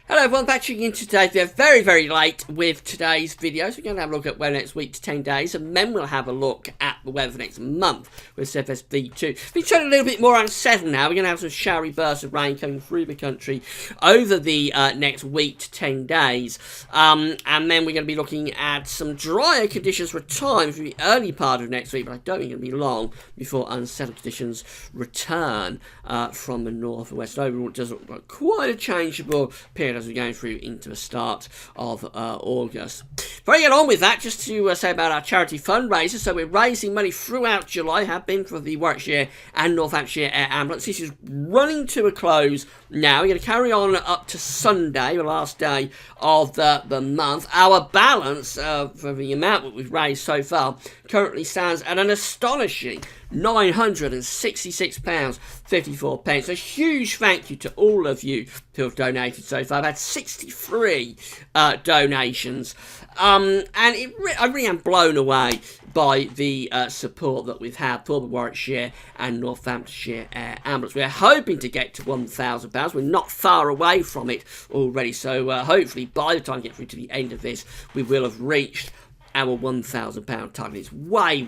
Hello everyone, Patrick in today. We're very late with today's video, so we're going to have a look at weather next week to 10 days, and then we'll have a look at the weather for next month with Surface V2. We're turning a little bit more unsettled now. We're going to have some showery bursts of rain coming through the country over the next week to 10 days, and then we're going to be looking at some drier conditions for a time for the early part of next week, but I don't think it'll be long before unsettled conditions return from the north and west. Overall, it does look like quite a changeable period as we're going through into the start of August. Before I get on with that, just to say about our charity fundraiser. So we're raising money throughout July, have been for the Warwickshire and Northamptonshire Air Ambulance. This is running to a close now. We're going to carry on up to Sunday, the last day of the month. Our balance for the amount that we've raised so far currently stands at an astonishing £966.54. A huge thank you to all of you who have donated so far. I've had 63 donations, and I really am blown away by the support that we've had for the Warwickshire and Northamptonshire Air Ambulance. We're hoping to get to £1,000. We're not far away from it already, so hopefully by the time we get through to the end of this, we will have reached our £1,000 target. Is way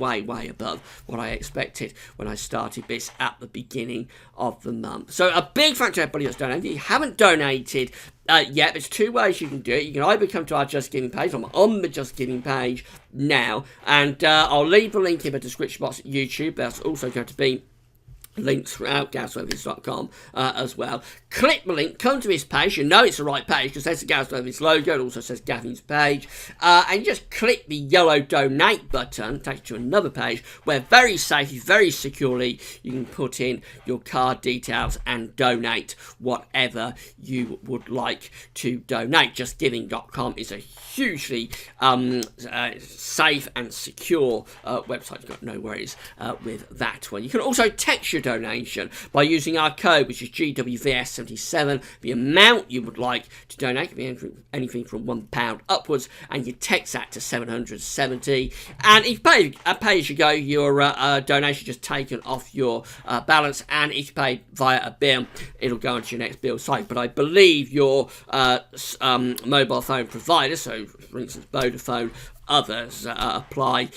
above what I expected when I started this at the beginning of the month. So a big thank you to everybody that's donated. If you haven't donated yet, there's two ways you can do it. You can either come to our Just Giving page. I'm on the Just Giving page now, and I'll leave the link in the description box at YouTube. There's also going to be links throughout GavService.com as well. Click the link, come to this page. You know it's the right page because there's the GavService logo. It also says Gavin's page, and you just click the yellow donate button. It takes you to another page where very safely, very securely you can put in your card details and donate whatever you would like to donate. JustGiving.com is a hugely safe and secure website. You've got no worries with that one. You can also text your donation by using our code, which is GWVS77. The amount you would like to donate can be anything from £1 upwards, and you text that to 770. And if you pay as you go, your donation just taken off your balance, and if you pay via a bill, it'll go onto your next bill site. But I believe your mobile phone provider, so for instance Vodafone, others apply,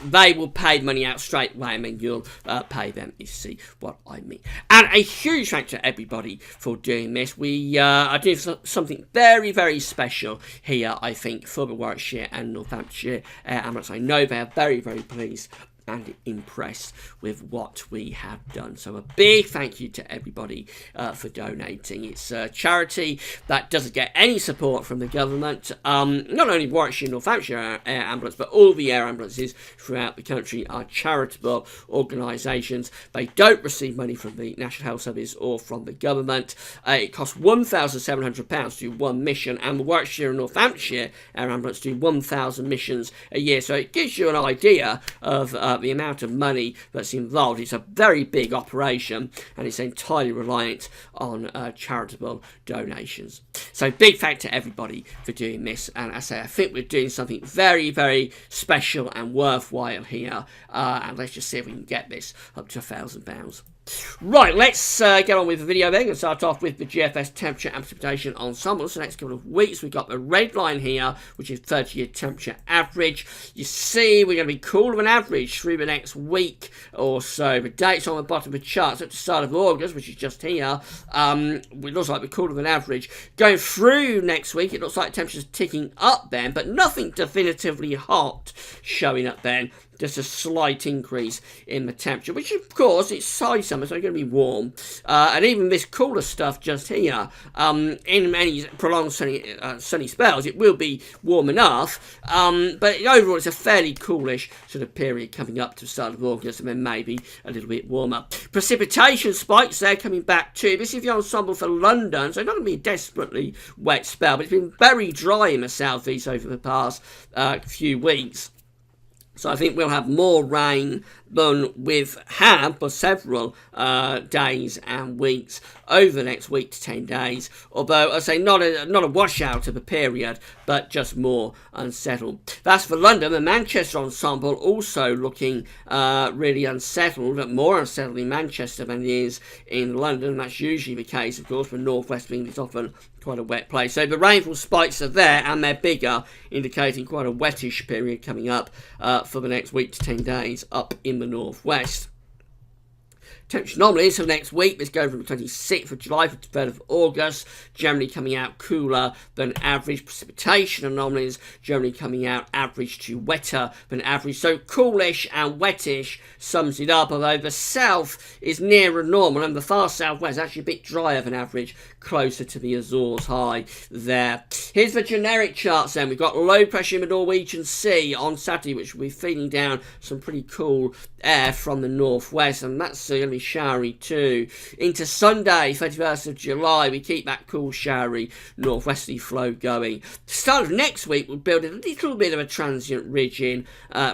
they will pay money out straight away, and then you'll pay them. You see what I mean. And a huge thanks to everybody for doing this. We are doing something very special here, I think, for the Warwickshire and Northamptonshire Air Ambulance. I know they are very pleased and impressed with what we have done. So a big thank you to everybody for donating. It's a charity that doesn't get any support from the government. Not only Warwickshire and Northamptonshire Air Ambulance, but all the air ambulances throughout the country are charitable organisations. They don't receive money from the National Health Service or from the government. It costs £1,700 to do one mission, and the Warwickshire and Northamptonshire Air Ambulance do 1,000 missions a year. So it gives you an idea of the amount of money that's involved. It's a very big operation, and it's entirely reliant on charitable donations. So big thank to everybody for doing this, and I think we're doing something very special and worthwhile here, and let's just see if we can get this up to £1,000. Right, let's get on with the video then. We'll start off with the GFS temperature and precipitation ensemble. So next couple of weeks, we've got the red line here, which is 30-year temperature average. You see, we're going to be cooler than average through the next week or so. The dates on the bottom of the charts at the start of August, which is just here, it looks like we're cooler than average. Going through next week, it looks like temperatures ticking up then, but nothing definitively hot showing up then. Just a slight increase in the temperature, which of course it's high summer, so it's going to be warm. And even this cooler stuff just here, in many prolonged sunny spells, it will be warm enough. But overall, it's a fairly coolish sort of period coming up to the start of August, and then maybe a little bit warmer. Precipitation spikes, they're coming back too. This is the ensemble for London, so it's not going to be a desperately wet spell, but it's been very dry in the southeast over the past few weeks. So I think we'll have more rain than we've had for several days and weeks over the next week to 10 days. Although, I say, not a washout of a period, but just more unsettled. That's for London. The Manchester ensemble also looking really unsettled, more unsettled in Manchester than it is in London. That's usually the case, of course, for North West England is often quite a wet place. So the rainfall spikes are there, and they're bigger, indicating quite a wettish period coming up for the next week to 10 days up in the northwest. Temperature anomalies for next week. Let's go from the 26th of July to the 3rd of August. Generally coming out cooler than average. Precipitation anomalies generally coming out average to wetter than average. So coolish and wettish sums it up. Although the south is nearer normal and the far southwest actually a bit drier than average, closer to the Azores high there. Here's the generic charts then. We've got low pressure in the Norwegian Sea on Saturday, which will be feeding down some pretty cool air from the northwest, and that's going to be showery too. Into Sunday, 31st of July, we keep that cool, showery, northwesterly flow going. The start of next week, we'll build a little bit of a transient ridge in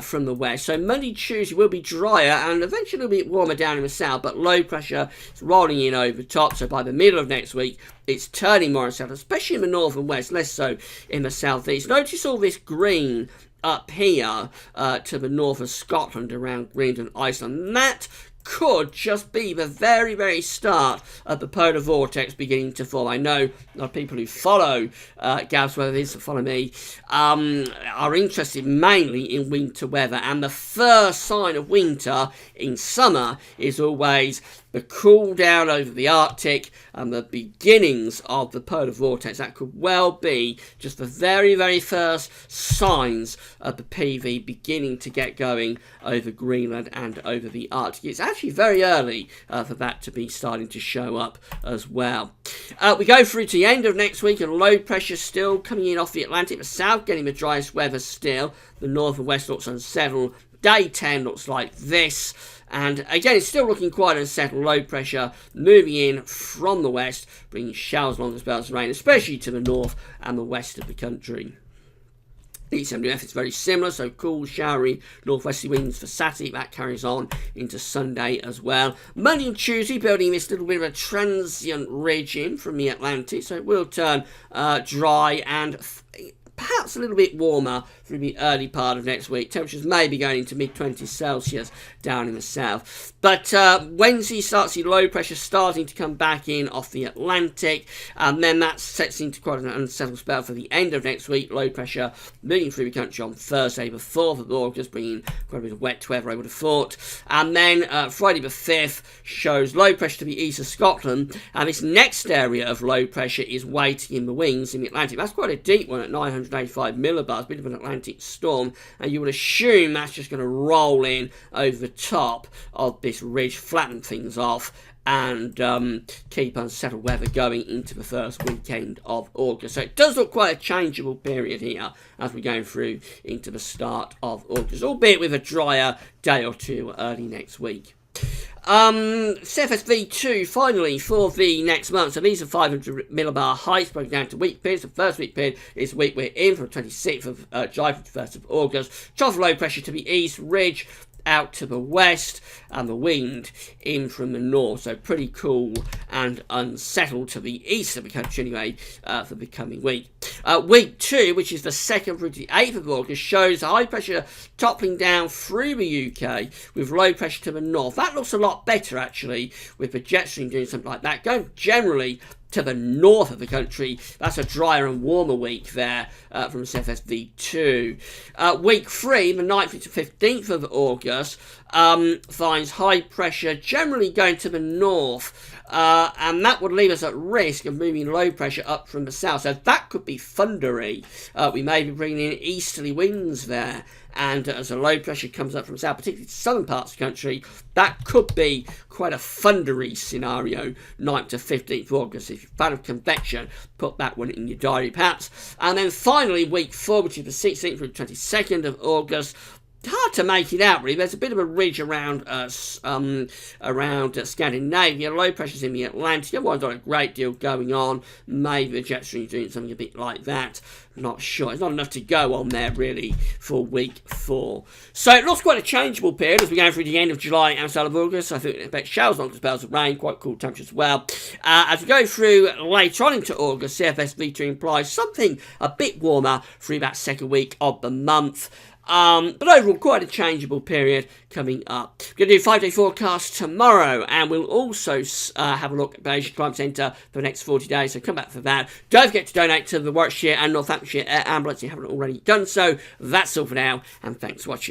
from the west. So Monday, Tuesday will be drier and eventually a bit warmer down in the south, but low pressure is rolling in over the top. So by the middle of next week, it's turning more south, especially in the north and west, less so in the southeast. Notice all this green up here to the north of Scotland around Greenland, Iceland. That could just be the very, very start of the polar vortex beginning to form. I know a lot of people who follow Gavs weather, follow me, are interested mainly in winter weather. And the first sign of winter in summer is always the cool down over the Arctic and the beginnings of the polar vortex. That could well be just the very, very first signs of the PV beginning to get going over Greenland and over the Arctic. It's actually very early for that to be starting to show up as well. We go through to the end of next week, and low pressure still coming in off the Atlantic. The south getting the driest weather still. The north and west looks unsettled. Day 10 looks like this. And again, it's still looking quite unsettled. Low pressure moving in from the west, bringing showers along as well as rain, especially to the north and the west of the country. The ECMWF is very similar, so cool, showery, northwesterly winds for Saturday. That carries on into Sunday as well. Monday and Tuesday, building this little bit of a transient ridge in from the Atlantic, so it will turn dry and perhaps a little bit warmer through the early part of next week. Temperatures may be going into mid-20s Celsius down in the south. But Wednesday starts the low pressure starting to come back in off the Atlantic, and then that sets into quite an unsettled spell for the end of next week. Low pressure moving through the country on Thursday the 4th of August, bringing quite a bit of wet weather, I would have thought. And then Friday the 5th shows low pressure to the east of Scotland, and this next area of low pressure is waiting in the wings in the Atlantic. That's quite a deep one at 985 millibars, a bit of an Atlantic storm, and you would assume that's just going to roll in over the top of this ridge, flatten things off, and keep unsettled weather going into the first weekend of August. So it does look quite a changeable period here as we're going through into the start of August, albeit with a drier day or two early next week. CFSV2 finally for the next month. So these are 500 millibar heights broken down to week periods. The first week period is the week we're in from the 26th of July to the 1st of August. Trough low pressure to the east, ridge out to the west, and the wind in from the north. So pretty cool and unsettled to the east of the country anyway for the coming week. Week 2, which is the 2nd through to the 8th of August, shows high pressure toppling down through the UK with low pressure to the north. That looks a lot better actually, with the jet stream doing something like that. Going generally to the north of the country, that's a drier and warmer week there from CFSV2. Week 3, the 9th to 15th of August, finds high pressure generally going to the north, and that would leave us at risk of moving low pressure up from the south. So that could be thundery. We may be bringing in easterly winds there, and as the low pressure comes up from south, particularly southern parts of the country, that could be quite a thundery scenario, 9th to 15th of August. If you're a fan of convection, put that one in your diary perhaps. And then finally, week 4, which is the 16th through 22nd of August, hard to make it out really. There's a bit of a ridge around Scandinavia. Low pressures in the Atlantic. Otherwise, not a great deal going on. Maybe the jet stream doing something a bit like that. Not sure. It's not enough to go on there really for week 4. So it looks quite a changeable period as we go through the end of July and start of August. I think we expect showers, long spells of rain, quite cool temperatures as well. As we go through later on into August, CFSV2 implies something a bit warmer through that second week of the month. But overall, quite a changeable period coming up. We're going to do 5-day forecast tomorrow, and we'll also have a look at Bayesian Crime Centre for the next 40 days, so come back for that. Don't forget to donate to the Warwickshire and Northamptonshire Air Ambulance if you haven't already done so. That's all for now, and thanks for watching.